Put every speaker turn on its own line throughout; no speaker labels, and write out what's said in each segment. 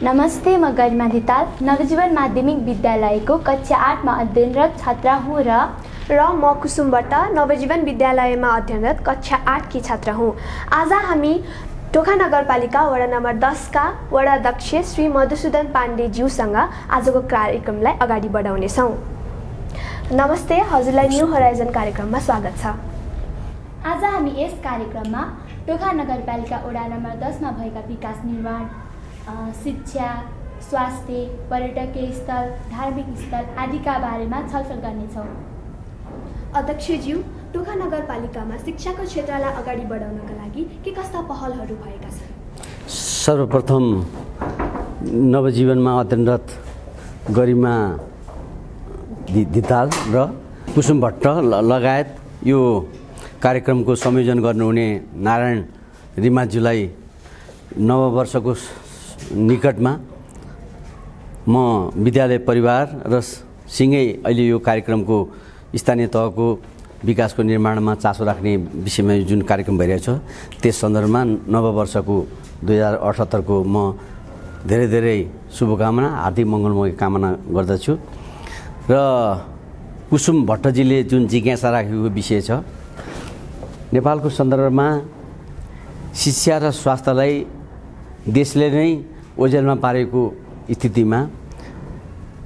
नमस्ते, म गरिमा धिताल नवजीवन माध्यमिक विद्यालयको कक्षा 8 मा अध्ययनरत छात्रा हुँ र
म कुसुमबाट नवजीवन विद्यालयमा अध्ययनरत कक्षा 8 की छात्रा हुँ। आज हामी टोखा नगरपालिका वडा नम्बर 10 का वडा अध्यक्ष श्री मधुसूदन पाण्डेज्यूसँग आजको कार्यक्रमलाई अगाडि बढाउनेछौँ। नमस्ते, हजुरलाई न्यू होराइजन कार्यक्रममा स्वागत छ।
आज हामी यस कार्यक्रममा टोखा नगरपालिका वडा नम्बर 10 मा भएका विकास निर्माण, शिक्षा, स्वास्थ्य, पर्यटकीय स्थल, धार्मिक स्थल आदिका बारेमा छलफल गर्नेछौँ।
अध्यक्षज्यू, टोखा नगरपालिकामा शिक्षाको क्षेत्रलाई अगाडि बढाउनका लागि के कस्ता पहलहरू भएका छन्?
सर्वप्रथम नवजीवनमा अध्ययनरत गरिमा धिताल र कुसुम भट्ट लगायत यो कार्यक्रमको संयोजन गर्नुहुने नारायण रिमाज्यूलाई नववर्षको निकटमा म विद्यालय परिवार र सँगै अहिले यो कार्यक्रमको स्थानीय तहको विकासको निर्माणमा चासो राख्ने विषयमा जुन कार्यक्रम भइरहेछ त्यस सन्दर्भमा नववर्षको 2078 को म धेरै धेरै शुभकामना, हार्दिक मङ्गलमय कामना गर्दछु। र कुसुम भट्टजीले जुन जिज्ञासा राखेको विषय छ, नेपालको सन्दर्भमा शिक्षा र स्वास्थ्यलाई देशले नै ओझेलमा पारेको स्थितिमा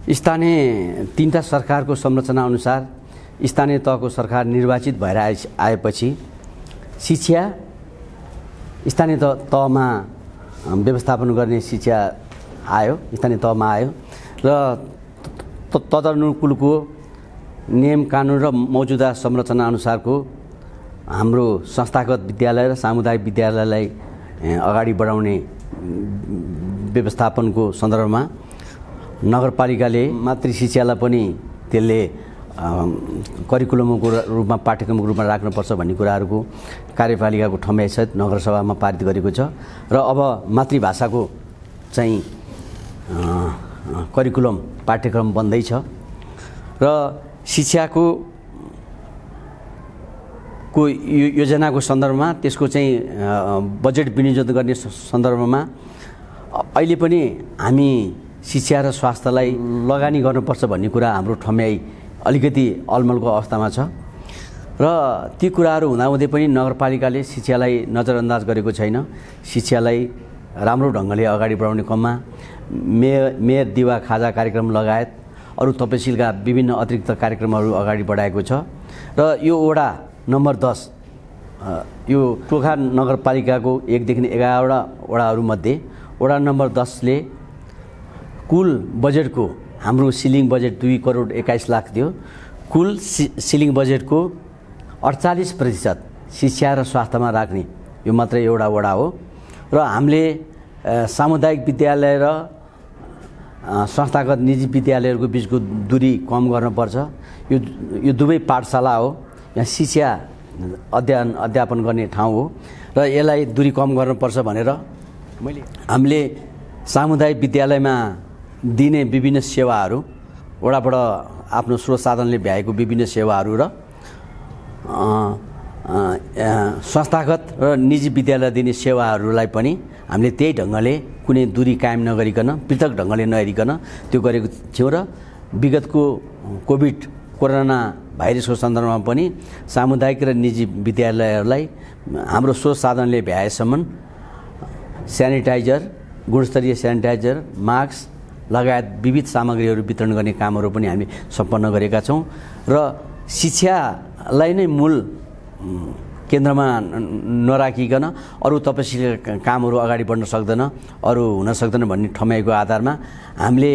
स्थानीय तीनटा सरकारको संरचना अनुसार स्थानीय तहको सरकार निर्वाचित भएर आएपछि शिक्षा स्थानीय तहमा व्यवस्थापन गर्ने शिक्षा आयो, स्थानीय तहमा आयो र तदनुकूलको नियम कानुन र मौजुदा संरचना अनुसारको हाम्रो संस्थागत विद्यालय र सामुदायिक विद्यालयलाई अगाडि बढाउने व्यवस्थापनको सन्दर्भमा नगरपालिकाले मातृ शिक्षालाई पनि त्यसले करिकुलमको रूपमा, पाठ्यक्रमको रूपमा राख्नुपर्छ भन्ने कुराहरूको कार्यपालिकाको ठम्याइसहित नगरसभामा पारित गरेको छ र अब मातृभाषाको चाहिँ करिकुलम पाठ्यक्रम बन्दैछ र शिक्षाको योजनाको सन्दर्भमा त्यसको चाहिँ बजेट विनियोजन गर्ने सन्दर्भमा अहिले पनि हामी शिक्षा र स्वास्थ्यलाई लगानी गर्नुपर्छ भन्ने कुरा हाम्रो ठम्याइ अलिकति अलमलको अवस्थामा छ र ती कुराहरू हुँदाहुँदै पनि नगरपालिकाले शिक्षालाई नजरअन्दाज गरेको छैन। शिक्षालाई राम्रो ढङ्गले अगाडि बढाउने क्रममा मेयर दिवा खाजा कार्यक्रम लगायत अरू तपसिलका विभिन्न अतिरिक्त कार्यक्रमहरू अगाडि बढाएको छ र यो वडा नम्बर 10 यो टोखा नगरपालिकाको 1 देखि 11 वडाहरूमध्ये वडा नम्बर 10 ले कुल बजेटको हाम्रो सिलिङ बजेट 2 करोड 21 लाख थियो। कुल सिलिङ बजेटको 48% शिक्षा र स्वास्थ्यमा राख्ने यो मात्र एउटा वडा हो र हामीले सामुदायिक विद्यालय र संस्थागत निजी विद्यालयहरूको बिचको दूरी कम गर्नुपर्छ। यो दुवै पाठशाला हो, यहाँ शिक्षा अध्यापन गर्ने ठाउँ हो र यसलाई दूरी कम गर्नुपर्छ भनेर हामीले सामुदायिक विद्यालयमा दिने विभिन्न सेवाहरू, वडाबाट आफ्नो स्रोत साधनले भ्याएको विभिन्न सेवाहरू र संस्थागत र निजी विद्यालय दिने सेवाहरूलाई पनि हामीले त्यही ढङ्गले कुनै दूरी कायम नगरिकन, पृथक ढङ्गले नहेरिकन त्यो गरेको थियौँ र विगतको कोरोना भाइरसको सन्दर्भमा पनि सामुदायिक र निजी विद्यालयहरूलाई हाम्रो स्रोत साधनले भ्याएसम्म स्यानिटाइजर, गुणस्तरीय स्यानिटाइजर, मास्क लगायत विविध सामग्रीहरू वितरण गर्ने कामहरू पनि हामी सम्पन्न गरेका छौँ र शिक्षालाई नै मूल केन्द्रमा नराखिकन अरू तपसिलका कामहरू अगाडि बढ्न सक्दैन, अरू हुन सक्दैन भन्ने ठम्याइको आधारमा हामीले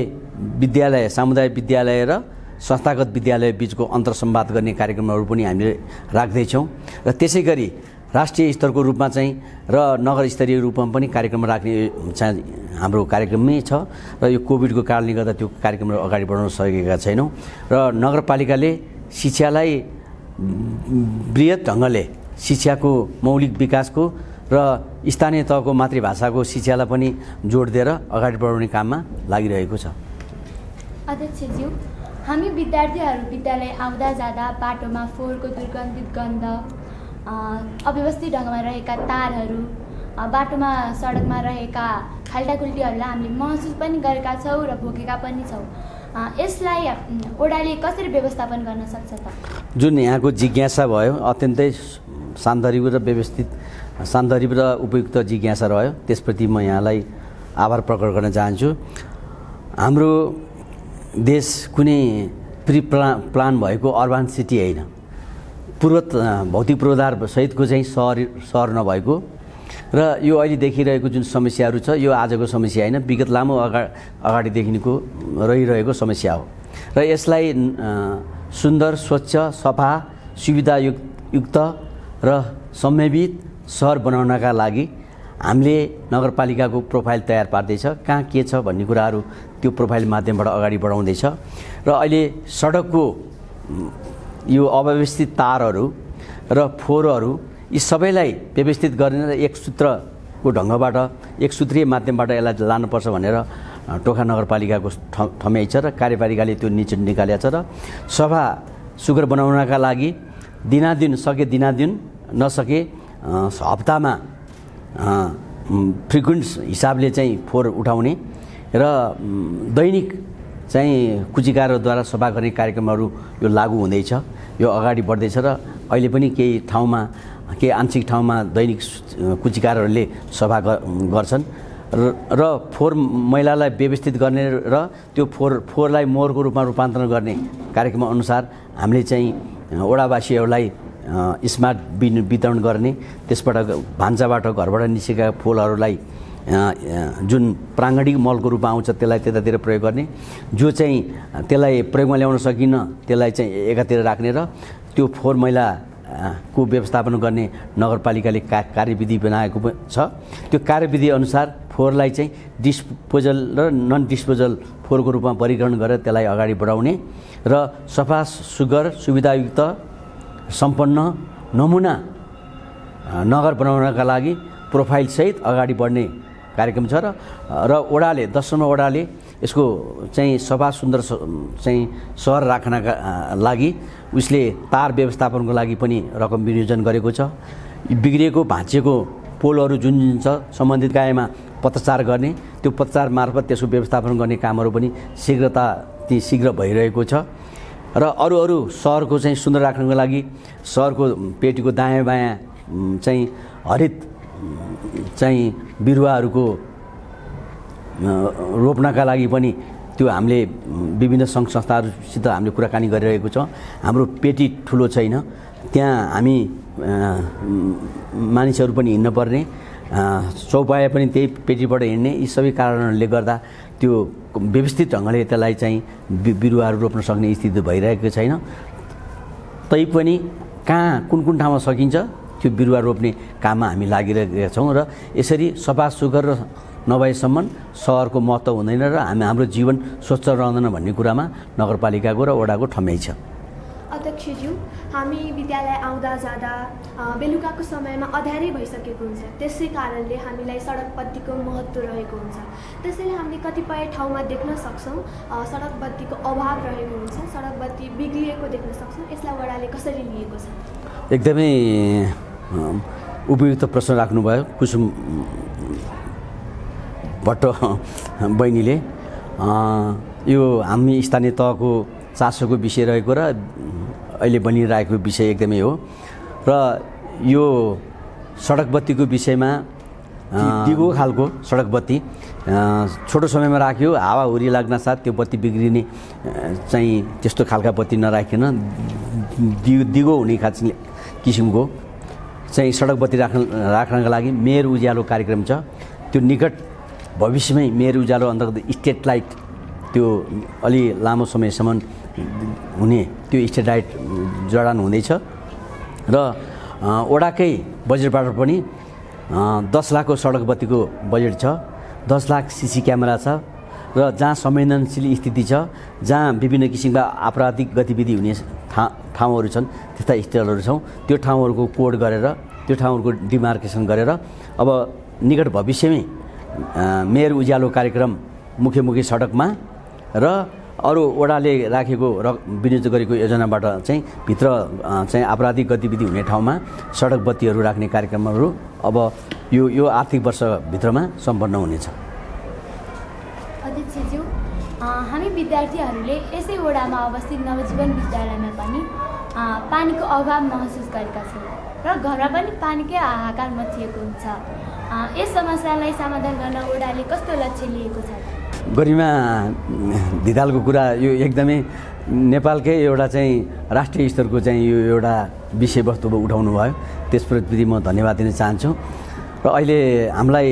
विद्यालय, सामुदायिक विद्यालय र संस्थागत विद्यालय बिचको अन्तर्संवाद गर्ने कार्यक्रमहरू पनि हामीले राख्दैछौँ र त्यसै गरी राष्ट्रिय स्तरको रूपमा चाहिँ र नगर स्तरीय रूपमा पनि कार्यक्रम राख्ने चाहिँ हाम्रो कार्यक्रममै छ र यो कोभिडको कारणले गर्दा त्यो कार्यक्रमहरू अगाडि बढाउन सकेका छैनौँ र नगरपालिकाले शिक्षालाई बृहत ढङ्गले शिक्षाको मौलिक विकासको र स्थानीय तहको मातृभाषाको शिक्षालाई पनि जोड दिएर अगाडि बढाउने काममा लागिरहेको छ।
अध्यक्षज्यू, हामी विद्यार्थीहरू विद्यालय आउँदा जाँदा बाटोमा फोहोरको दुर्गन्धित गन्ध, अव्यवस्थित ढङ्गमा रहेका तारहरू, बाटोमा सडकमा रहेका खाल्टाखुल्टीहरूलाई हामीले महसुस पनि गरेका छौँ र भोगेका पनि छौँ। यसलाई ओडाले कसरी व्यवस्थापन गर्न सक्छ त?
जुन यहाँको जिज्ञासा भयो अत्यन्तै सान्दर्भिक र व्यवस्थित सान्दर्भिक र उपयुक्त जिज्ञासा रह्यो, त्यसप्रति म यहाँलाई आभार प्रकट गर्न चाहन्छु। हाम्रो देश कुनै प्लान भएको अर्बन सिटी होइन, भौतिक पूर्वाधार सहितको चाहिँ सहर नभएको र यो अहिले देखिरहेको जुन समस्याहरू छ यो आजको समस्या होइन, विगत लामो अगाडिदेखिको रहिरहेको समस्या हो र यसलाई सुन्दर, स्वच्छ, सफा, सुविधायुक्त र समन्वित सहर बनाउनका लागि हामीले नगरपालिकाको प्रोफाइल तयार पार्दैछ। कहाँ के छ भन्ने कुराहरू त्यो प्रोफाइल माध्यमबाट अगाडि बढाउँदैछ र अहिले सडकको यो अव्यवस्थित तारहरू र फोहोरहरू यी सबैलाई व्यवस्थित गर्ने र एक सूत्रको ढङ्गबाट एक सूत्रीय माध्यमबाट यसलाई लानुपर्छ भनेर टोखा नगरपालिकाको ठम्याइ छ र कार्यपालिकाले त्यो निश्चय निकालेको छ र सफा सुग्घर बनाउनका लागि दिनादिन नसके हप्तामा फ्रिक्वेन्ट हिसाबले चाहिँ फोहोर उठाउने र दैनिक चाहिँ कुचिकारोद्वारा सफा गर्ने कार्यक्रमहरू यो लागू हुँदैछ, यो अगाडि बढ्दैछ र अहिले पनि केही आंशिक ठाउँमा दैनिक कुचिकारहरूले सफा गर्छन् र फोहोर मैलालाई व्यवस्थित गर्ने र त्यो फोहोरलाई मोहरको रूपमा रूपान्तरण गर्ने कार्यक्रम अनुसार हामीले चाहिँ वडावासीहरूलाई स्मार्ट बिन वितरण गर्ने, त्यसबाट भान्साबाट घरबाट निस्केका फोहोरहरूलाई जुन प्राङ्गणिक मलको रूपमा आउँछ त्यसलाई त्यतातिर प्रयोग गर्ने, जो चाहिँ त्यसलाई प्रयोगमा ल्याउन सकिन्न त्यसलाई चाहिँ एकातिर राख्ने र त्यो फोहोर मैला को व्यवस्थापन गर्ने नगरपालिकाले कार्यविधि बनाएको छ। त्यो कार्यविधि अनुसार फोहोरलाई चाहिँ डिस्पोजल र नन डिस्पोजल फोहोरको रूपमा वर्गीकरण गरेर त्यसलाई अगाडि बढाउने र सफा सुग्घर सुविधायुक्त सम्पन्न नमुना नगर बनाउनका लागि प्रोफाइलसहित अगाडि बढ्ने कार्यक्रम छ र वडाले 10 नम्बर वडाले यसको चाहिँ सफा सुन्दर चाहिँ सहर राख्नका लागि उसले तार व्यवस्थापनको लागि पनि रकम विनियोजन गरेको छ। बिग्रिएको भाँचिएको पोलहरू जुन छ सम्बन्धित कायमा पत्रचार गर्ने, त्यो पत्रचार मार्फत त्यसको व्यवस्थापन गर्ने कामहरू पनि शीघ्र भइरहेको छ र अरू सहरको चाहिँ सुन्दर राख्नको लागि सहरको पेटीको दायाँ बायाँ चाहिँ हरित चाहिँ बिरुवाहरूको रोप्नका लागि पनि त्यो हामीले विभिन्न सङ्घ संस्थाहरूसित हामीले कुराकानी गरिरहेको छौँ। हाम्रो पेटी ठुलो छैन, त्यहाँ हामी मानिसहरू पनि हिँड्नुपर्ने, चौपाया पनि त्यही पेटीबाट हिँड्ने, यी सबै कारणहरूले गर्दा त्यो व्यवस्थित ढङ्गले त्यसलाई चाहिँ बिरुवाहरू रोप्न सक्ने स्थिति भइरहेको छैन। तैपनि कुन ठाउँमा सकिन्छ त्यो बिरुवा रोप्ने काममा हामी लागिरहेका छौँ र यसरी सफा सुग्घर र नभएसम्म सहरको महत्त्व हुँदैन र हाम्रो जीवन स्वच्छ रहँदैन भन्ने कुरामा नगरपालिकाको र वडाको ठम्याइ छ।
अध्यक्षज्यू, हामी विद्यालय आउँदा जाँदा बेलुकाको समयमा अँध्यारै भइसकेको हुन्छ, त्यसै कारणले हामीलाई सडक बत्तीको महत्त्व रहेको हुन्छ। त्यसैले हामीले कतिपय ठाउँमा देख्न सक्छौँ सडक बत्तीको अभाव रहेको हुन्छ, सडक बत्ती बिग्रिएको देख्न सक्छौँ। यसलाई वडाले कसरी लिएको छ?
एकदमै उपयुक्त प्रश्न राख्नुभयो कुसुम भट्ट बहिनीले। यो हामी स्थानीय तहको चासोको विषय रहेको र अहिले बनिरहेको विषय एकदमै हो र यो सडक बत्तीको विषयमा दिगो खालको सडक बत्ती छोटो समयमा राख्यो, हावाहुरी लाग्न साथ त्यो बत्ती बिग्रिने चाहिँ त्यस्तो खालका बत्ती नराखिन दिगो हुने किसिमको चाहिँ सडक बत्ती राख्नका लागि मेयर उज्यालो कार्यक्रम छ। त्यो निकट भविष्यमै मेयर उज्यालो अन्तर्गत स्ट्रिट लाइट त्यो अलि लामो समयसम्म हुने त्यो स्ट्रिट लाइट जडान हुँदैछ र वडाकै बजेटबाट पनि 10 लाखको सडक बत्तीको बजेट छ, 10 लाख सीसी क्यामेरा छ र जहाँ संवेदनशील स्थिति छ, जहाँ विभिन्न किसिमका आपराधिक गतिविधि हुने ठाउँहरू छन्, त्यस्ता स्थलहरू छौँ, त्यो ठाउँहरूको कोड गरेर त्यो ठाउँहरूको डिमार्केसन गरेर अब निकट भविष्यमै मेयर उज्यालो कार्यक्रम मुख्य सडकमा र अरू वडाले राखेको र विनियोजन गरेको योजनाबाट चाहिँ भित्र चाहिँ आपराधिक गतिविधि हुने ठाउँमा सडक बत्तीहरू राख्ने कार्यक्रमहरू अब यो आर्थिक वर्षभित्रमा सम्पन्न हुनेछ।
अध्यक्षज्यू, हामी विद्यार्थीहरूले यसै वडामा अवस्थित नवजीवन विद्यालयमा पनि पानीको अभाव महसुस गरेका छौँ र घरमा पनि पानीकै हाहाकार मचिएको हुन्छ। यस समस्यालाई समाधान गर्न वडाले कस्तो लक्ष्य लिएको छ?
गरिमा धितालको कुरा यो एकदमै नेपालकै एउटा चाहिँ राष्ट्रिय स्तरको चाहिँ यो एउटा विषयवस्तु उठाउनु भयो, त्यसप्रति म धन्यवाद दिन चाहन्छु। र अहिले हामीलाई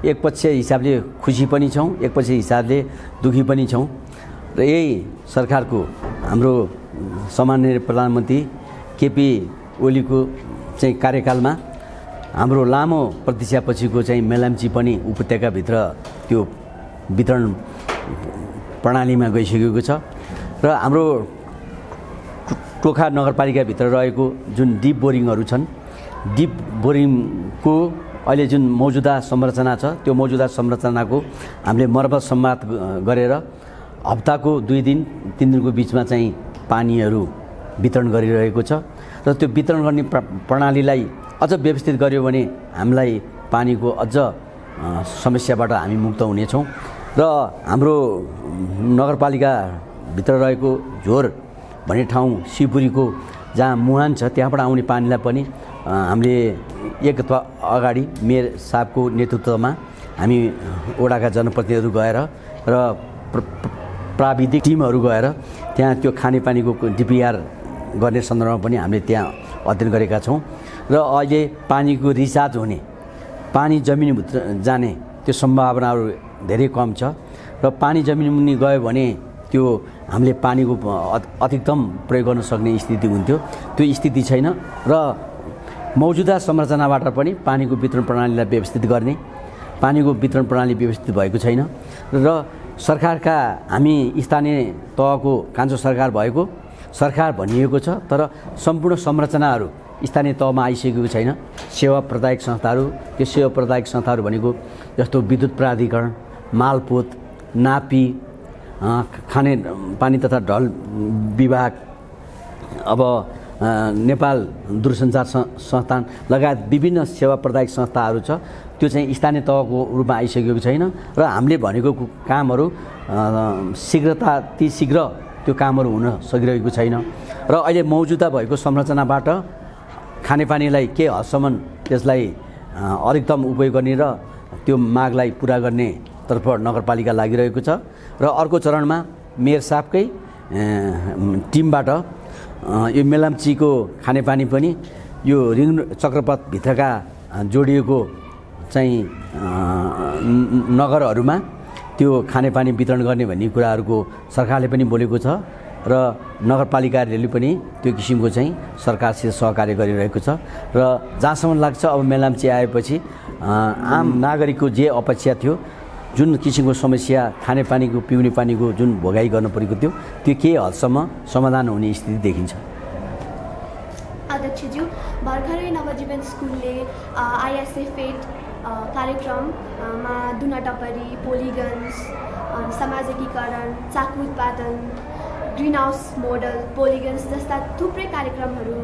एक पक्ष हिसाबले खुसी पनि छौँ, एक पक्ष हिसाबले दुखी पनि छौँ। र यही सरकारको हाम्रो सम्माननीय प्रधानमन्त्री केपी ओलीको चाहिँ कार्यकालमा हाम्रो लामो प्रतीक्षापछिको चाहिँ मेलम्ची पनि उपत्यकाभित्र त्यो वितरण प्रणालीमा गइसकेको छ। र हाम्रो टोखा नगरपालिकाभित्र रहेको जुन डिप बोरिङहरू छन्, डिप बोरिङको अहिले जुन मौजुदा संरचना छ, त्यो मौजुदा संरचनाको हामीले मर्मत सम्वाद गरेर हप्ताको 2 दिन 3 दिनको बिचमा चाहिँ पानीहरू वितरण गरिरहेको छ। र त्यो वितरण गर्ने प्रणालीलाई अझ व्यवस्थित गर्यो भने हामीलाई पानीको अझ समस्याबाट हामी मुक्त हुनेछौँ। र हाम्रो नगरपालिकाभित्र रहेको झोर भन्ने ठाउँ शिवपुरीको जहाँ मुहान छ, त्यहाँबाट आउने पानीलाई पनि हामीले एक हप्ता अगाडि मेयर साहबको नेतृत्वमा हामी वडाका जनप्रतिनिधिहरू गएर र प्राविधिक टिमहरू गएर त्यहाँ त्यो खानेपानीको डिपिआर गर्ने सन्दर्भमा पनि हामीले त्यहाँ अध्ययन गरेका छौँ। र अहिले पानीको रिचार्ज हुने, पानी जमिनभित्र जाने त्यो सम्भावनाहरू धेरै कम छ। र पानी जमिनमुनि गयो भने त्यो हामीले पानीको अधिकतम प्रयोग गर्न सक्ने स्थिति हुन्थ्यो, त्यो स्थिति छैन। र मौजुदा संरचनाबाट पनि पानीको वितरण प्रणालीलाई व्यवस्थित गर्ने, पानीको वितरण प्रणाली व्यवस्थित भएको छैन। र सरकारका हामी स्थानीय तहको कान्छो सरकार भएको सरकार भनिएको छ, तर सम्पूर्ण संरचनाहरू स्थानीय तहमा आइसकेको छैन। सेवा प्रदायक संस्थाहरू, त्यो सेवा प्रदायक संस्थाहरू भनेको जस्तो विद्युत प्राधिकरण, मालपोत, नापी, खाने पानी तथा ढल विभाग, अब नेपाल दूरसञ्चार संस्थान लगायत विभिन्न सेवा प्रदायक संस्थाहरू छ, त्यो चाहिँ स्थानीय तहको रूपमा आइसकेको छैन। र हामीले भनेको कामहरू शीघ्र त्यो कामहरू हुन सकिरहेको छैन। र अहिले मौजुदा भएको संरचनाबाट खानेपानीलाई के हदसम्म त्यसलाई अधिकतम उपयोग गर्ने र त्यो मागलाई पुरा गर्ने तर्फ नगरपालिका लागिरहेको छ। र अर्को चरणमा मेयर साहबकै टिमबाट यो मेलम्चीको खानेपानी पनि यो रिङ चक्रपथभित्रका जोडिएको चाहिँ नगरहरूमा त्यो खानेपानी वितरण गर्ने भन्ने कुराहरूको सरकारले पनि बोलेको छ। र नगरपालिकाहरूले पनि त्यो किसिमको चाहिँ सरकारसित सहकार्य गरिरहेको छ। र जहाँसम्म लाग्छ अब मेलम्ची आएपछि आम नागरिकको जे अपेक्षा थियो, जुन किसिमको समस्या खानेपानीको पिउने पानीको जुन भोगाई गर्न परेको थियो, त्यो केही हदसम्म समाधान हुने स्थिति देखिन्छ।
अध्यक्षज्यू, भर्खरै नवजीवन स्कुलले आइएसएफएड कार्यक्रममा दुना टपरी, पोलिगन्स, समाज एकीकरण, चाकु उत्पादन, ग्रिन हाउस मोडल, पोलिगन्स जस्ता थुप्रै कार्यक्रमहरू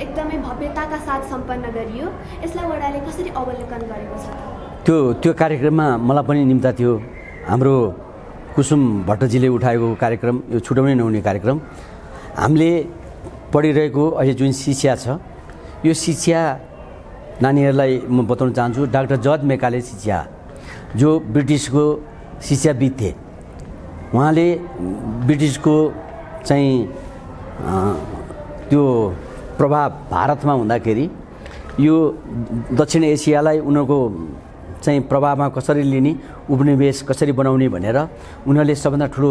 एकदमै भव्यताका साथ सम्पन्न गरियो। यसलाई वडाले कसरी अवलोकन गरेको छ?
त्यो कार्यक्रममा मलाई पनि निम्ता थियो। हाम्रो कुसुम भट्टजीले उठाएको कार्यक्रम, यो छुटाउनै नहुने कार्यक्रम। हामीले पढिरहेको अहिले जुन शिक्षा छ, यो शिक्षा नानीहरूलाई म बताउन चाहन्छु, डाक्टर जर्ज मेकाले शिक्षा, जो ब्रिटिसको शिक्षाविद थिए, उहाँले ब्रिटिसको चाहिँ त्यो प्रभाव भारतमा हुँदाखेरि यो दक्षिण एसियालाई उनीहरूको चाहिँ प्रभावमा कसरी लिने, उपनिवेश कसरी बनाउने भनेर उनीहरूले सबभन्दा ठुलो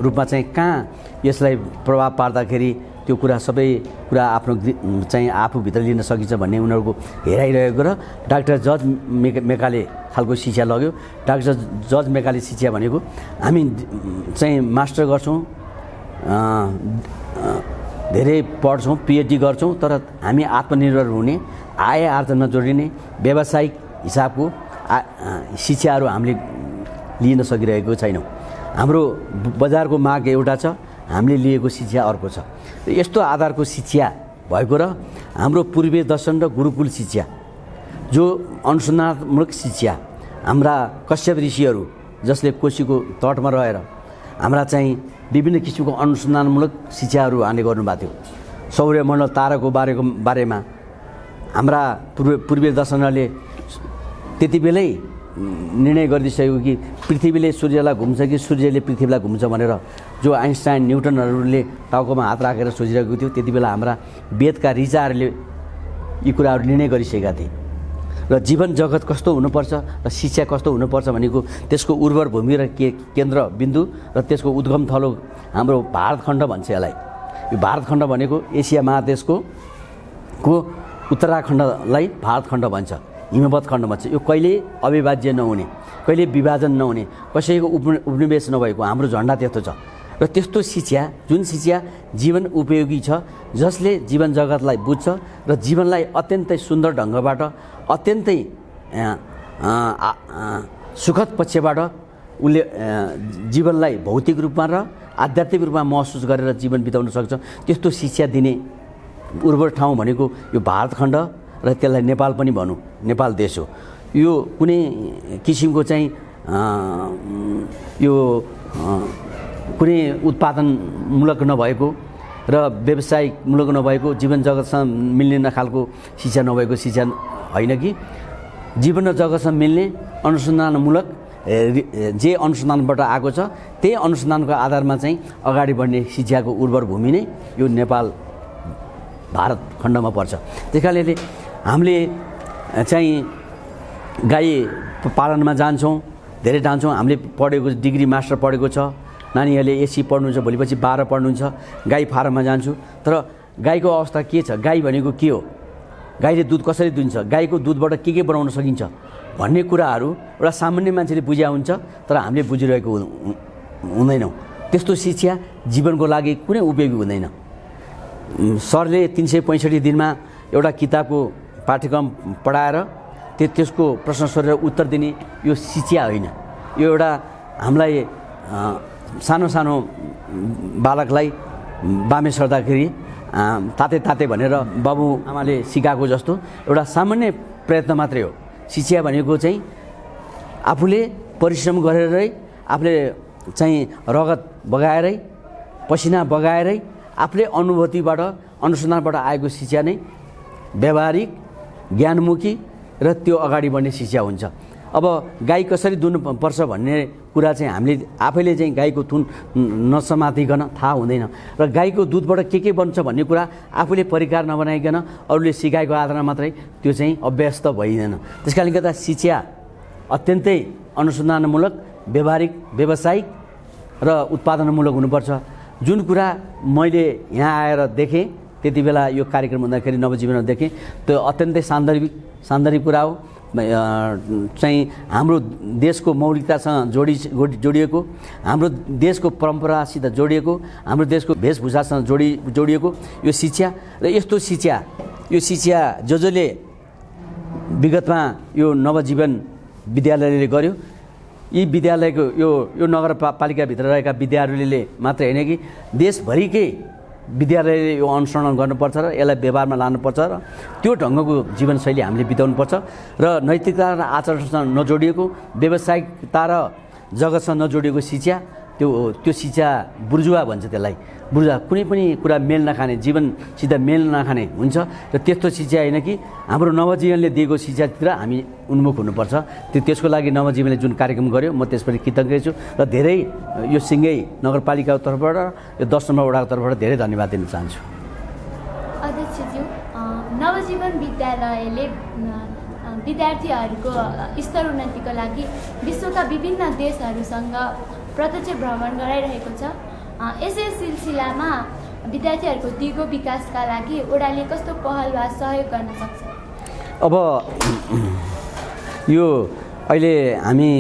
रूपमा चाहिँ कहाँ यसलाई प्रभाव पार्दाखेरि त्यो कुरा सबै कुरा आफ्नो चाहिँ आफूभित्र लिन सकिन्छ भन्ने उनीहरूको हेराइरहेको र डाक्टर जर्ज मेकाले खालको शिक्षा लग्यो। डाक्टर जर्ज मेकाले शिक्षा भनेको हामी चाहिँ मास्टर गर्छौँ, धेरै पढ्छौँ, पिएचडी गर्छौँ, तर हामी आत्मनिर्भर हुने, आय आर्जनमा जोडिने व्यावसायिक हिसाबको शिक्षाहरू हामीले लिन सकिरहेको छैनौँ। हाम्रो बजारको माग एउटा छ, हामीले लिएको शिक्षा अर्को छ। यस्तो आधारको शिक्षा भएको र हाम्रो पूर्वीय दर्शन र गुरुकुल शिक्षा, जो अनुसन्धानमूलक शिक्षा, हाम्रा कश्यप ऋषिहरू जसले कोसीको तटमा रहेर हाम्रा चाहिँ विभिन्न किसिमको अनुसन्धानमूलक शिक्षाहरू हाने गर्नुभएको थियो। सौर्यमण्डल ताराको बारेमा हाम्रा पूर्वीय दर्शनले त्यति बेलै निर्णय गरिदिइसक्यो कि पृथ्वीले सूर्यलाई घुम्छ कि सूर्यले पृथ्वीलाई घुम्छ भनेर जो आइन्स्टाइन न्युटनहरूले टाउकोमा हात राखेर सोचिरहेको थियो। त्यति बेला हाम्रा वेदका ऋचाहरूले यी कुराहरू निर्णय गरिसकेका थिए र जीवन जगत कस्तो हुनुपर्छ र शिक्षा कस्तो हुनुपर्छ भनेको त्यसको उर्वर भूमि र केन्द्र बिन्दु र त्यसको उद्गम थलो हाम्रो भारतखण्ड भन्छ। यसलाई यो भारतखण्ड भनेको एसिया महादेशको उत्तराखण्डलाई भारतखण्ड भन्छ, हिमवत खण्ड भन्छ। यो कहिले अविभाज्य नहुने, कहिले विभाजन नहुने, कसैको उपनिवेश नभएको हाम्रो झन्डा त्यस्तो छ। र त्यस्तो शिक्षा, जुन शिक्षा जीवन उपयोगी छ, जसले जीवन जगतलाई बुझ्छ र जीवनलाई अत्यन्तै सुन्दर ढङ्गबाट, अत्यन्तै सुखद पक्षबाट उसले जीवनलाई भौतिक रूपमा र आध्यात्मिक रूपमा महसुस गरेर जीवन बिताउन सक्छ, त्यस्तो शिक्षा दिने उर्वर ठाउँ भनेको यो भारतखण्ड र त्यसलाई नेपाल पनि भनौँ, नेपाल देश हो। यो कुनै किसिमको चाहिँ यो कुनै उत्पादनमूलक नभएको र व्यवसायिकमूलक नभएको, जीवन जगतसँग मिल्ने नखालको शिक्षा नभएको शिक्षा होइन कि जीवन र जगतसँग मिल्ने अनुसन्धानमूलक जे अनुसन्धानबाट आएको छ त्यही अनुसन्धानको आधारमा चाहिँ अगाडि बढ्ने शिक्षाको उर्वर भूमि नै यो नेपाल भारत खण्डमा पर्छ। त्यस कारणले हामीले चाहिँ गाई पालनमा जान्छौँ, धेरै जान्छौँ। हामीले पढेको डिग्री मास्टर पढेको छ, नानीहरूले एससी पढ्नुहुन्छ, भोलिपछि 12 पढ्नुहुन्छ। गाई फारममा जान्छु, तर गाईको अवस्था के छ, गाई भनेको के हो, गाईले दुध कसरी दिन्छ, गाईको दुधबाट के बनाउन सकिन्छ भन्ने कुराहरू एउटा सामान्य मान्छेले बुझ्या हुन्छ, तर हामीले बुझिरहेको हुँदैनौँ। त्यस्तो शिक्षा जीवनको लागि कुनै उपयोगी हुँदैन। सरले 365 दिनमा एउटा किताबको पाठ्यक्रम पढाएर त्यसको प्रश्न सोधेर उत्तर दिने यो शिक्षा होइन। यो एउटा हामीलाई सानो सानो बालकलाई बामे सर्दाखेरि ताते भनेर बाबु आमाले सिकाएको जस्तो एउटा सामान्य प्रयत्न मात्रै हो। शिक्षा भनेको चाहिँ आफूले परिश्रम गरेरै, आफूले चाहिँ रगत बगाएरै, पसिना बगाएरै, आफूले अनुभूतिबाट, अनुसन्धानबाट आएको शिक्षा नै व्यावहारिक, ज्ञानमुखी र त्यो अगाडि बढ्ने शिक्षा हुन्छ। अब गाई कसरी दुन्नुपर्छ भन्ने कुरा चाहिँ हामीले आफैले चाहिँ गाईको थुन नसमातिकन थाहा हुँदैन र गाईको दुधबाट के बन्छ भन्ने कुरा आफूले परिकार नबनाइकन अरूले सिकाएको आधारमा मात्रै त्यो चाहिँ अभ्यस्त भइँदैन। त्यस कारणले गर्दा शिक्षा अत्यन्तै अनुसन्धानमूलक, व्यावहारिक, व्यावसायिक र उत्पादनमूलक हुनुपर्छ। जुन कुरा मैले यहाँ आएर देखेँ, त्यति बेला यो कार्यक्रम हुँदाखेरि नवजीवनमा देखेँ, त्यो अत्यन्तै सान्दर्भिक कुरा हो। चाहिँ हाम्रो देशको मौलिकतासँग जोडिएको, हाम्रो देशको परम्परासित जोडिएको, हाम्रो देशको वेशभूषासँग जोडिएको यो शिक्षा र यस्तो शिक्षा, यो शिक्षा जसले विगतमा यो नवजीवन विद्यालयले गर्यो, यी विद्यालयको यो नगरपालिकाभित्र रहेका विद्यार्थीहरूले मात्र होइन कि देशभरिकै विद्यालयले यो अनुसरण गर्नुपर्छ र यसलाई व्यवहारमा लानुपर्छ र त्यो ढङ्गको जीवनशैली हामीले बिताउनुपर्छ र नैतिकता र आचरणसँग नजोडिएको, व्यावसायिकता र जगतसँग नजोडिएको शिक्षा, त्यो शिक्षा बुर्जुवा भन्छ त्यसलाई। बुर्जुवा कुनै पनि कुरा मेल नखाने, जीवनसित मेल नखाने हुन्छ र त्यस्तो शिक्षा होइन कि हाम्रो नवजीवनले दिएको शिक्षातिर हामी उन्मुख हुनुपर्छ। त्यसको लागि नवजीवनले जुन कार्यक्रम गर्यो म त्यसपछि कृतज्ञ छु र धेरै यो सिङ्गै नगरपालिकाको तर्फबाट, यो 10 नम्बर वडाको तर्फबाट धेरै धन्यवाद दिन चाहन्छु।
अध्यक्षज्यू, नवजीवन विद्यालयले विद्यार्थीहरूको स्तर उन्नतिको लागि विश्वका विभिन्न देशहरूसँग प्रत्यक्ष भ्रमण गराइरहेको छ। यसै सिलसिलामा विद्यार्थीहरूको दिगो विकासका लागि ओडाले कस्तो पहल वा सहयोग गर्न सक्छ?
अब यो अहिले हामी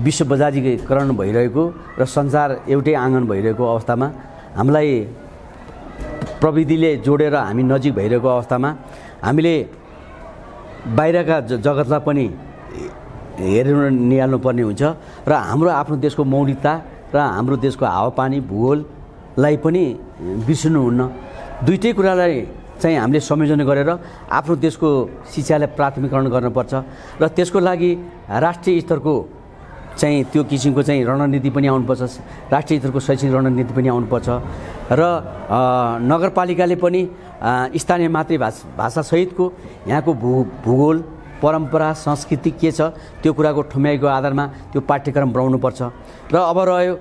विश्व बजारीकरण भइरहेको र संसार एउटै आँगन भइरहेको अवस्थामा, हामीलाई प्रविधिले जोडेर हामी नजिक भइरहेको अवस्थामा हामीले बाहिरका जगतलाई पनि हेरेर निहाल्नुपर्ने हुन्छ र हाम्रो आफ्नो देशको मौलिकता र हाम्रो देशको हावापानी, भूगोललाई पनि बिर्सनुहुन्न। दुईटै कुरालाई चाहिँ हामीले संयोजन गरेर आफ्नो देशको शिक्षालाई प्राथमिकरण गर्नुपर्छ र त्यसको लागि राष्ट्रिय स्तरको चाहिँ त्यो किसिमको चाहिँ रणनीति पनि आउनुपर्छ, राष्ट्रिय स्तरको शैक्षिक रणनीति पनि आउनुपर्छ र नगरपालिकाले पनि स्थानीय मातृभाषासहितको यहाँको भूगोल परम्परा संस्कृति के छ त्यो कुराको ठम्याइको आधारमा त्यो पाठ्यक्रम बनाउनुपर्छ। र अब रह्यो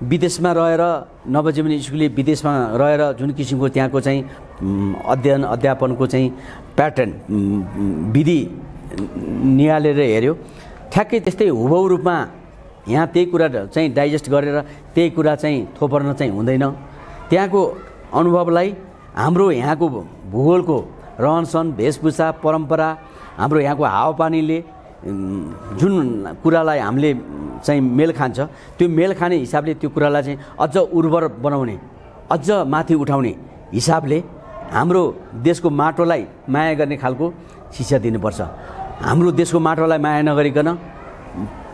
विदेशमा रहेर नवजीवन स्कुलले विदेशमा रहेर जुन किसिमको त्यहाँको चाहिँ अध्ययन अध्यापनको चाहिँ प्याटर्न विधि निहालेर हेऱ्यो, ठ्याक्कै त्यस्तै हुबहु रूपमा यहाँ त्यही कुरा चाहिँ डाइजेस्ट गरेर त्यही कुरा चाहिँ थोपर्न चाहिँ हुँदैन। त्यहाँको अनुभवलाई हाम्रो यहाँको भूगोलको रहनसहन वेशभूषा परम्परा हाम्रो यहाँको हावापानीले जुन कुरालाई हामीले चाहिँ मेल खान्छ त्यो मेल खाने हिसाबले त्यो कुरालाई चाहिँ अझ उर्वर बनाउने अझ माथि उठाउने हिसाबले हाम्रो देशको माटोलाई माया गर्ने खालको शिक्षा दिनुपर्छ। हाम्रो देशको माटोलाई माया नगरिकन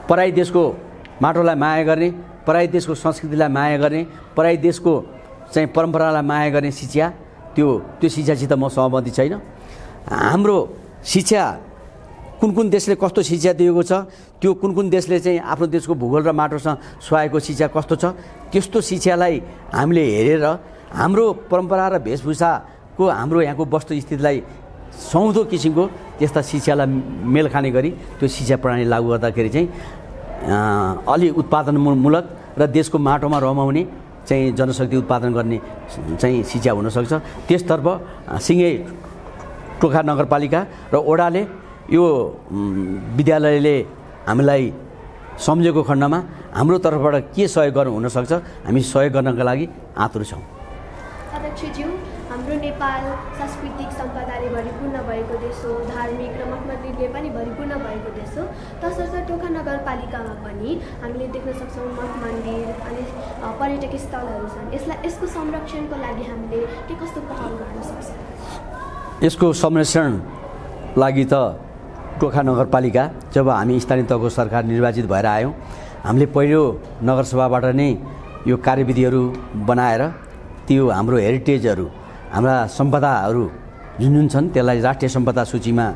पराई देशको माटोलाई माया गर्ने, पराई देशको संस्कृतिलाई माया गर्ने, पराई देशको चाहिँ परम्परालाई माया गर्ने शिक्षा त्यो शिक्षासित म सहमति छैन। हाम्रो शिक्षा कुन देशले कस्तो शिक्षा दिएको छ, त्यो कुन देशले चाहिँ आफ्नो देशको भूगोल र माटोसँग सुहाएको शिक्षा कस्तो छ, त्यस्तो शिक्षालाई हामीले हेरेर हाम्रो परम्परा र वेशभूषाको हाम्रो यहाँको वस्तुस्थितिलाई सुहाउँदो किसिमको त्यस्ता शिक्षालाई मेल खाने गरी त्यो शिक्षा प्रणाली लागू गर्दाखेरि चाहिँ अलि उत्पादनमूलक र देशको माटोमा रमाउने चाहिँ जनशक्ति उत्पादन गर्ने चाहिँ शिक्षा हुनसक्छ। त्यसतर्फ सिङ्गे टोखा नगरपालिका र ओडाले यो विद्यालयले हामीलाई सम्झेको खण्डमा हाम्रो तर्फबाट के सहयोग गर्नु हुनसक्छ हामी सहयोग गर्नका लागि आतुर छौँ।
अध्यक्षज्यू, हाम्रो नेपाल सांस्कृतिक सम्पदाले भरिपूर्ण भएको देश हो, धार्मिक र मठ मन्दिरले पनि भरिपूर्ण भएको देश हो। तसर्थ टोखा नगरपालिकामा पनि हामीले देख्न सक्छौँ मठ मन्दिर अनि पर्यटक स्थलहरू छन्। यसको संरक्षणको लागि हामीले के कस्तो पहल गर्न सक्छौँ?
यसको संरक्षण लागि त टोखा नगरपालिका जब हामी स्थानीय तहको सरकार निर्वाचित भएर आयौँ, हामीले पहिलो नगरसभाबाट नै यो कार्यविधिहरू बनाएर त्यो हाम्रो हेरिटेजहरू हाम्रा सम्पदाहरू जुन छन् त्यसलाई राष्ट्रिय सम्पदा सूचीमा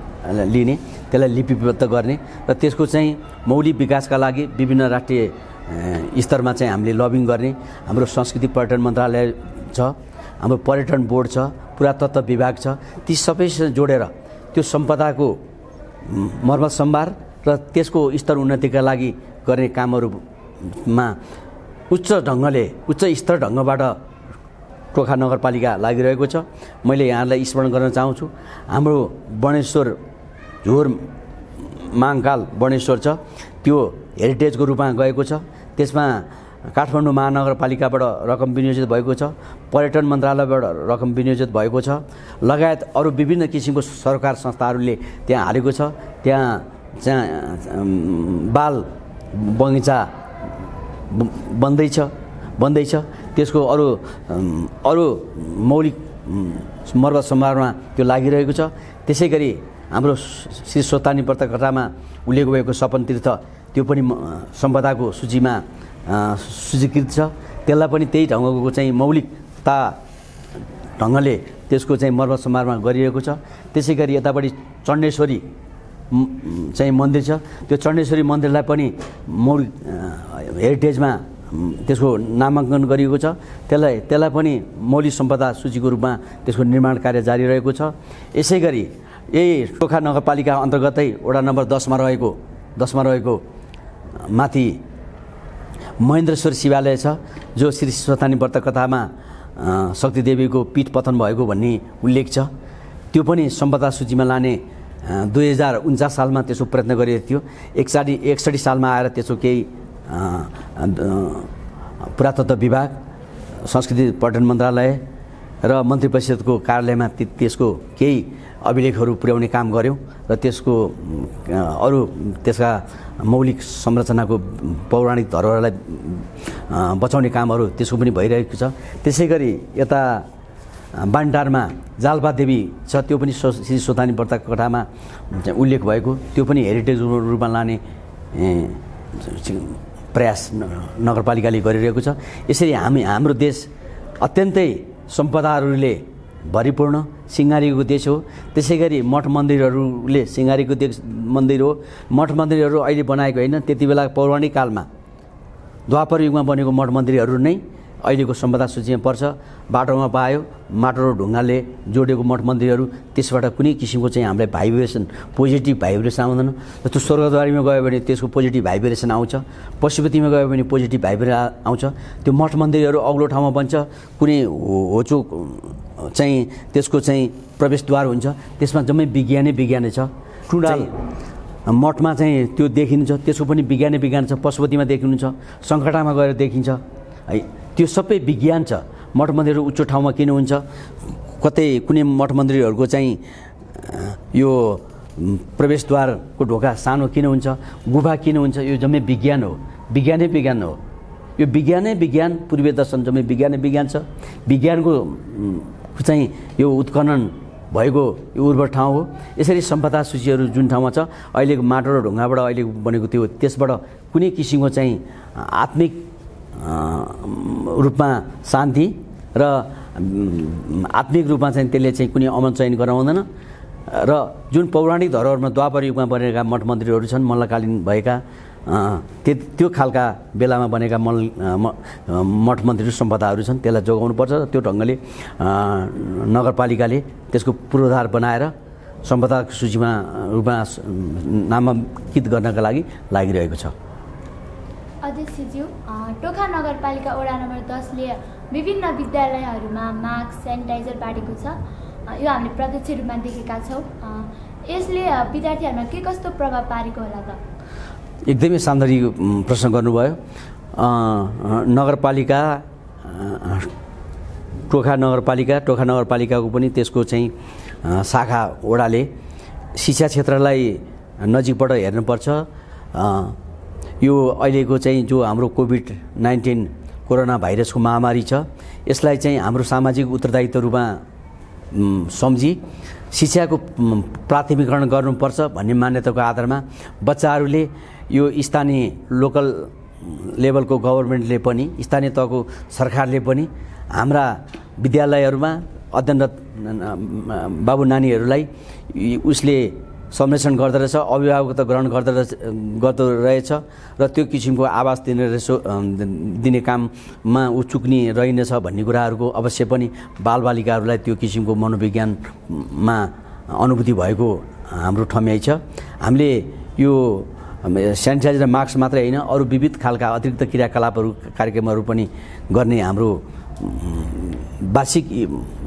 लिने, त्यसलाई लिपिबद्ध गर्ने र त्यसको चाहिँ मौलिक विकासका लागि विभिन्न राष्ट्रिय स्तरमा चाहिँ हामीले लबिङ गर्ने। हाम्रो संस्कृति पर्यटन मन्त्रालय छ, हाम्रो पर्यटन बोर्ड छ, पुरातत्व विभाग छ, ती सबैसँग जोडेर त्यो सम्पदाको मर्मत सम्भार र त्यसको स्तर उन्नतिका लागि गर्ने कामहरूमा उच्च स्तर ढङ्गबाट टोखा नगरपालिका लागिरहेको छ। मैले यहाँलाई स्मरण गर्न चाहन्छु, हाम्रो बर्णेश्वर झोर माङकाल बर्णेश्वर छ, त्यो हेरिटेजको रूपमा गएको छ। त्यसमा काठमाडौँ महानगरपालिकाबाट रकम विनियोजित भएको छ, पर्यटन मन्त्रालयबाट रकम विनियोजित भएको छ, लगायत अरू विभिन्न किसिमको सरकार संस्थाहरूले त्यहाँ हालेको छ। त्यहाँ बाल बगैँचा बन्दैछ। त्यसको अरू मौलिक मर्मत सम्भारमा त्यो लागिरहेको छ। त्यसै गरी हाम्रो श्री सोतानी व्रतकथामा उल्लेख भएको सपन तीर्थ त्यो पनि सम्पदाको सूचीमा सूचीकृत छ। त्यसलाई पनि त्यही ढङ्गको चाहिँ मौलिकता ढङ्गले त्यसको चाहिँ मर्मत सम्भारमा गरिएको छ। त्यसै गरी यतापट्टि चण्डेश्वरी चाहिँ मन्दिर छ, त्यो चण्डेश्वरी मन्दिरलाई पनि मौलिक हेरिटेजमा त्यसको नामाङ्कन गरिएको छ। त्यसलाई पनि मौलिक सम्पदा सूचीको रूपमा त्यसको निर्माण कार्य जारी रहेको छ। यसै गरी यही टोखा नगरपालिका अन्तर्गतै वडा नम्बर 10मा रहेको माथि महेन्द्रेश्वर शिवालय छ, जो श्री स्वतानी व्रतकथामा शक्तिदेवीको पीठ पतन भएको भन्ने उल्लेख छ। त्यो पनि सम्पदा सूचीमा लाने 2049 सालमा त्यसको प्रयत्न गरिएको थियो। 61 सालमा आएर त्यसको केही पुरातत्व विभाग, संस्कृति पर्यटन मन्त्रालय र मन्त्री परिषदको कार्यालयमा त्यसको केही अभिलेखहरू पुर्याउने काम गर्यो र त्यसको त्यसका मौलिक संरचनाको पौराणिक धरोहरलाई बचाउने कामहरू त्यसको पनि भइरहेको छ। त्यसै गरी यता बान्टारमा जालपा देवी छ, त्यो पनि श्री सोतानी व्रतकथामा उल्लेख भएको, त्यो पनि हेरिटेज रूपमा लाने प्रयास नगरपालिकाले गरिरहेको छ। यसरी हाम्रो देश अत्यन्तै सम्पदाहरूले भरिपूर्ण सिँगारिएको देश हो। त्यसै गरी मठ मन्दिरहरूले सिँगारिएको देश मन्दिर हो। मठ मन्दिरहरू अहिले बनाएको होइन, त्यति बेला पौराणिक कालमा द्वापर युगमा बनेको मठ मन्दिरहरू नै अहिलेको सम्पदा सूचीमा पर्छ। बाटोमा पायो माटो र ढुङ्गाले जोडेको मठ मन्दिरहरू, त्यसबाट कुनै किसिमको चाहिँ हामीलाई भाइब्रेसन, पोजिटिभ भाइब्रेसन आउँदैन। जस्तो स्वर्गद्वारीमा गयो भने त्यसको पोजिटिभ भाइब्रेसन आउँछ, पशुपतिमा गयो भने पोजिटिभ भाइब्रेसन आउँछ। त्यो मठ मन्दिरहरू अग्लो ठाउँमा बन्छ, कुनै होचो चाहिँ त्यसको चाहिँ प्रवेशद्वार हुन्छ, त्यसमा जम्मै विज्ञानै छ। टुँडाल मठमा चाहिँ त्यो देखिन्छ, त्यसको पनि विज्ञान छ। पशुपतिमा देखिनुहुन्छ, सङ्कटामा गएर देखिन्छ है। त्यो सबै विज्ञान छ। मठ मन्दिरहरू उच्च ठाउँमा किन हुन्छ, कतै कुनै मठ मन्दिरहरूको चाहिँ यो प्रवेशद्वारको ढोका सानो किन हुन्छ, गुफा किन हुन्छ, यो जम्मै विज्ञान हो। विज्ञान हो यो। विज्ञान पूर्वीय दर्शन जम्मै विज्ञान छ। विज्ञानको चाहिँ यो उत्खनन भएको यो उर्वर ठाउँ हो। यसरी सम्पदा सूचीहरू जुन ठाउँमा छ, अहिलेको माटो र ढुङ्गाबाट अहिले बनेको त्यो, त्यसबाट कुनै किसिमको चाहिँ आत्मिक रूपमा शान्ति र आत्मिक रूपमा चाहिँ त्यसले चाहिँ कुनै अमन चयन गराउँदैन। र जुन पौराणिक धरोहरमा द्वापर युगमा बनेका मठ मन्दिरहरू छन्, मल्लकालीन भएका त्यो खालका बेलामा बनेका मठ मन्दिर सम्पदाहरू छन्, त्यसलाई जोगाउनुपर्छ। त्यो ढङ्गले नगरपालिकाले त्यसको पूर्वाधार बनाएर सम्पदा सूचीमा रूपमा नामाङ्कित गर्नका लागि लागिरहेको छ।
अध्यक्षज्यू, टोखा नगरपालिका वडा नम्बर 10ले विभिन्न विद्यालयहरूमा मास्क, सेनिटाइजर बाँडेको छ। यो हामीले प्रत्यक्ष रूपमा देखेका छौँ। यसले विद्यार्थीहरूमा के कस्तो प्रभाव पारेको होला त?
एकदमै सान्दर्भिक प्रश्न गर्नुभयो। नगरपालिका टोखा नगरपालिकाको पनि त्यसको चाहिँ शाखा वडाले शिक्षा क्षेत्रलाई नजिकबाट हेर्नुपर्छ। यो अहिलेको चाहिँ जो हाम्रो कोभिड-19 कोरोना भाइरसको महामारी छ, यसलाई चाहिँ हाम्रो सामाजिक उत्तरदायित्व रूपमा सम्झी शिक्षाको प्राथमिकरण गर्नुपर्छ भन्ने मान्यताको आधारमा बच्चाहरूले यो स्थानीय लोकल लेभलको गभर्मेन्टले पनि, स्थानीय तहको सरकारले पनि हाम्रा विद्यालयहरूमा अध्ययनरत बाबु नानीहरूलाई उसले संरक्षण गर्दो रहेछ, अभिभावकत्व ग्रहण गर्दो रहेछ र त्यो किसिमको आवास दिने काममा ऊ चुक्ने रहनेछ भन्ने कुराहरूको अवश्य पनि बालबालिकाहरूलाई त्यो किसिमको मनोविज्ञानमा अनुभूति भएको हाम्रो ठम्याइ छ। हामीले यो सेनिटाइजर मास्क मात्रै होइन, अरू विविध खालका अतिरिक्त क्रियाकलापहरू कार्यक्रमहरू पनि गर्ने हाम्रो वार्षिक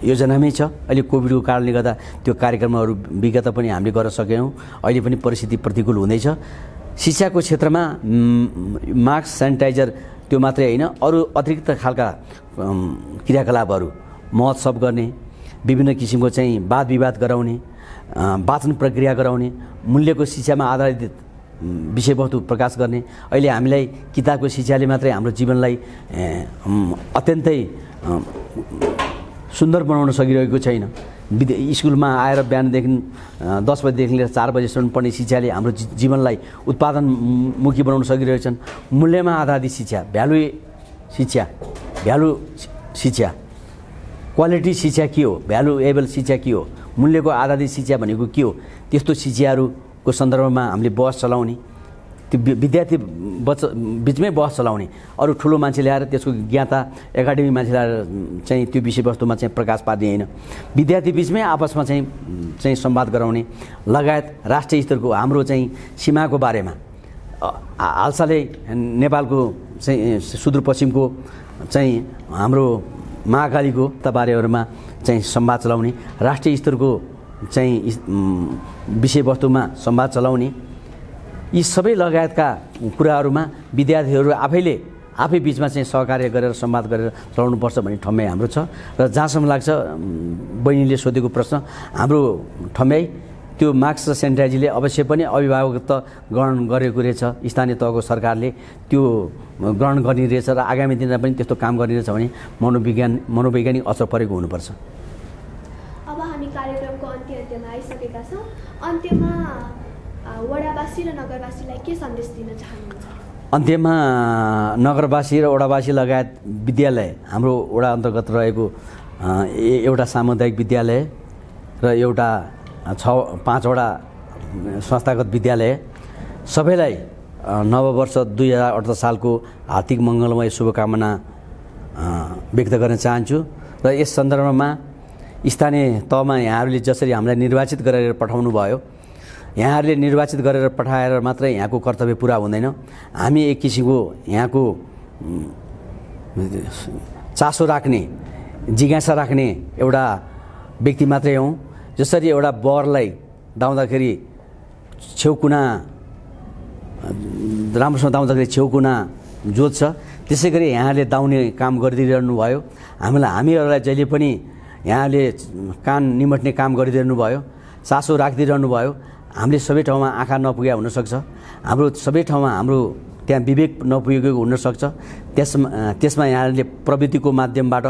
योजनामै छ। अहिले कोभिडको कारणले गर्दा त्यो कार्यक्रमहरू विगत पनि हामीले गर्न सकेनौँ। अहिले पनि परिस्थिति प्रतिकूल हुँदैछ। शिक्षाको क्षेत्रमा मास्क, सेनिटाइजर त्यो मात्रै होइन, अरू अतिरिक्त खालका क्रियाकलापहरू, महोत्सव गर्ने, विभिन्न किसिमको चाहिँ वाद विवाद गराउने, वाचन प्रक्रिया गराउने, मूल्यको शिक्षामा आधारित विषयवस्तु प्रकाश गर्ने। अहिले हामीलाई किताबको शिक्षाले मात्रै हाम्रो जीवनलाई अत्यन्तै सुन्दर बनाउन सकिरहेको छैन। स्कुलमा आएर बिहानदेखि 10 बजेदेखि लिएर 4 बजेसम्म पढ्ने शिक्षाले हाम्रो जीवनलाई उत्पादनमुखी बनाउन सकिरहेछन्। मूल्यमा आधारित शिक्षा, भ्यालु शिक्षा, क्वालिटी शिक्षा के हो, भ्यालुएबल शिक्षा के हो, मूल्यको आधारित शिक्षा भनेको के हो, त्यस्तो शिक्षाहरूको सन्दर्भमा हामीले बहस चलाउने, त्यो विद्यार्थी बिचमै बहस चलाउने, अरू ठुलो मान्छे ल्याएर त्यसको ज्ञाता एकाडेमी मान्छे ल्याएर चाहिँ त्यो विषयवस्तुमा चाहिँ प्रकाश पार्ने होइन, विद्यार्थी बिचमै आपसमा चाहिँ संवाद गराउने लगायत राष्ट्रिय स्तरको हाम्रो चाहिँ सीमाको बारेमा हालसालै नेपालको चाहिँ सुदूरपश्चिमको चाहिँ हाम्रो महाकालीको बारेहरूमा चाहिँ संवाद चलाउने, राष्ट्रिय स्तरको चाहिँ विषयवस्तुमा संवाद चलाउने, यी सबै लगायतका कुराहरूमा विद्यार्थीहरू आफै बिचमा चाहिँ सहकार्य गरेर संवाद गरेर चलाउनुपर्छ भन्ने ठम्याइ हाम्रो छ। र जहाँसम्म लाग्छ बहिनीले सोधेको प्रश्न, हाम्रो ठम्याइ त्यो मास्क र सेनिटाइजरले अवश्य पनि अभिभावकत्व ग्रहण गरेको रहेछ, स्थानीय तहको सरकारले त्यो ग्रहण गर्ने रहेछ र आगामी दिनमा पनि त्यस्तो काम गर्ने रहेछ भने मनोवैज्ञानिक असर परेको हुनुपर्छ।
अब हामी कार्यक्रमको अन्त्यमा आइसकेका छौँ। अन्त्यमा वडावासी र नगरवासीलाई के सन्देश दिन चाहनुहुन्छ?
अन्त्यमा नगरवासी र वडावासी लगायत विद्यालय, हाम्रो वडा अन्तर्गत रहेको एउटा सामुदायिक विद्यालय र एउटा 5वटा संस्थागत विद्यालय सबैलाई नववर्ष 2018 सालको हार्दिक मङ्गलमय शुभकामना व्यक्त गर्न चाहन्छु। र यस सन्दर्भमा स्थानीय तहमा यहाँहरूले जसरी हामीलाई निर्वाचित गरेर पठाउनु भयो, यहाँहरूले निर्वाचित गरेर पठाएर मात्रै यहाँको कर्तव्य पुरा हुँदैन। हामी एक किसिमको यहाँको चासो राख्ने, जिज्ञासा राख्ने एउटा व्यक्ति मात्रै हौँ। जसरी एउटा बरलाई दाउँदाखेरि छेउकुना राम्रोसँग दाउँदाखेरि छेउकुना जोत्छ, त्यसै गरी यहाँले दाउने काम गरिदिइरहनु भयो। हामीहरूलाई जहिले पनि यहाँले कान निमट्ने काम गरिदिनु भयो, चासो राखिदिइरहनु भयो। हामीले सबै ठाउँमा आँखा नपुगेका हुनसक्छ, हाम्रो सबै ठाउँमा हाम्रो त्यहाँ विवेक नपुगेको हुनसक्छ। त्यसमा यहाँले प्रविधिको माध्यमबाट,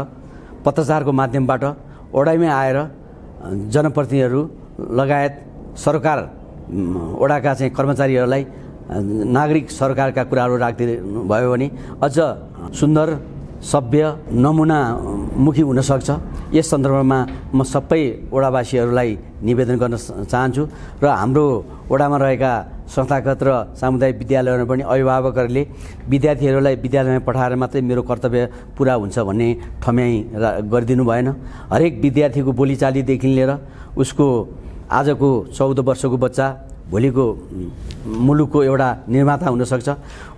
पत्रचारको माध्यमबाट ओडाइमै आएर जनप्रतिनिधिहरू लगायत सरकार ओडाका चाहिँ कर्मचारीहरूलाई नागरिक सरकारका कुराहरू राखिदिनु भयो भने अझ सुन्दर, सभ्य, नमुनामुखी हुनसक्छ। यस सन्दर्भमा म सबै ओडावासीहरूलाई निवेदन गर्न चाहन्छु र हाम्रो ओडामा रहेका संस्थागत र सामुदायिक विद्यालयहरूमा पनि अभिभावकहरूले विद्यार्थीहरूलाई विद्यालयमा पठाएर मात्रै मेरो कर्तव्य पुरा हुन्छ भन्ने ठम्याइ गरिदिनु भएन। हरेक विद्यार्थीको बोलीचालीदेखि लिएर उसको आजको 14 वर्षको बच्चा भोलिको मुलुकको एउटा निर्माता हुनसक्छ।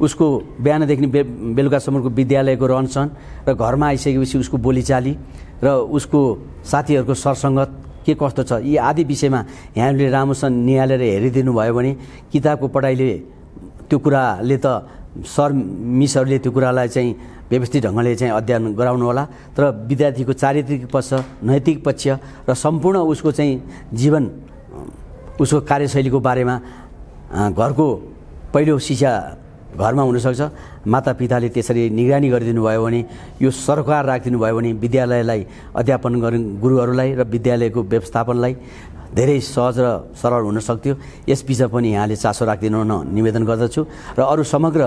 उसको बिहानदेखि बेलुकासम्मको विद्यालयको रहनसहन र घरमा आइसकेपछि उसको बोलीचाली र उसको साथीहरूको सरसङ्गत के कस्तो छ, यी आदि विषयमा यहाँले राम्रोसँग निहालेर हेरिदिनु भयो भने किताबको पढाइले त्यो कुराले त सर मिसहरूले त्यो कुरालाई चाहिँ व्यवस्थित ढङ्गले चाहिँ अध्ययन गराउनु होला। तर विद्यार्थीको चारित्रिक पक्ष, नैतिक पक्ष र सम्पूर्ण उसको चाहिँ जीवन, उसको कार्यशैलीको बारेमा घरको पहिलो शिक्षा घरमा हुनसक्छ। मातापिताले त्यसरी निगरानी गरिदिनु भयो भने, यो सरकार राखिदिनु भयो भने विद्यालयलाई, अध्यापन गर्ने गुरुहरूलाई र विद्यालयको व्यवस्थापनलाई धेरै सहज र सरल हुन सक्थ्यो। यस विषय पनि यहाँले चासो राखिदिनु हुन निवेदन गर्दछु। र अरू समग्र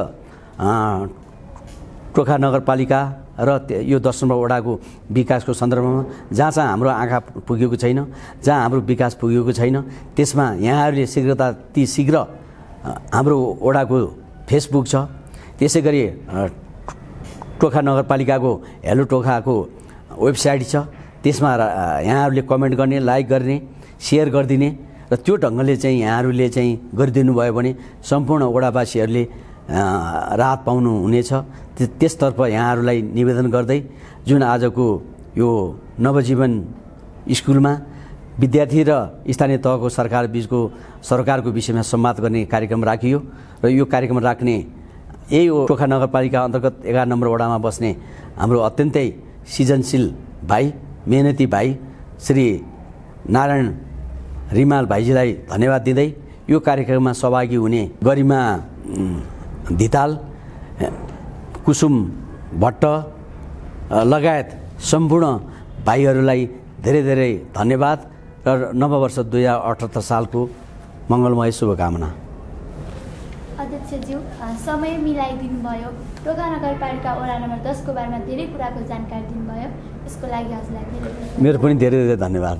टोखा नगरपालिका र यो 10 नम्बर वडाको विकासको सन्दर्भमा जहाँ हाम्रो आँखा पुगेको छैन, जहाँ हाम्रो विकास पुगेको छैन, त्यसमा यहाँहरूले शीघ्र हाम्रो वडाको फेसबुक छ, त्यसै गरी टोखा नगरपालिकाको हेलो टोखाको वेबसाइट छ। त्यसमा यहाँहरूले कमेन्ट गर्ने, लाइक गर्ने, सेयर गरिदिने र त्यो ढङ्गले चाहिँ यहाँहरूले चाहिँ गरिदिनु भयो भने सम्पूर्ण वडावासीहरूले राहत पाउनु हुनेछ। त्यसतर्फ यहाँहरूलाई निवेदन गर्दै जुन आजको यो नवजीवन स्कुलमा विद्यार्थी र स्थानीय तहको सरकार बीचको सरकारको विषयमा संवाद गर्ने कार्यक्रम राखियो र यो कार्यक्रम राख्ने यही हो टोखा नगरपालिका अन्तर्गत 11 नम्बर वडामा बस्ने हाम्रो अत्यन्तै सृजनशील भाइ, मेहनती भाइ श्री नारायण रिमाल भाइजीलाई धन्यवाद दिँदै यो कार्यक्रममा सहभागी हुने गरिमा धिताल, कुसुम भट्ट लगायत सम्पूर्ण भाइहरूलाई धेरै धेरै धन्यवाद र नववर्ष 2078 सालको मङ्गलमय शुभकामना।
अध्यक्षज्यू, समय मिलाइदिनु भयो, टोखा नगरपालिका वडा नम्बर 10 को बारेमा धेरै कुराको जानकारी दिनुभयो, यसको लागि हजुरलाई धेरै
मेरो पनि धेरै धेरै धन्यवाद।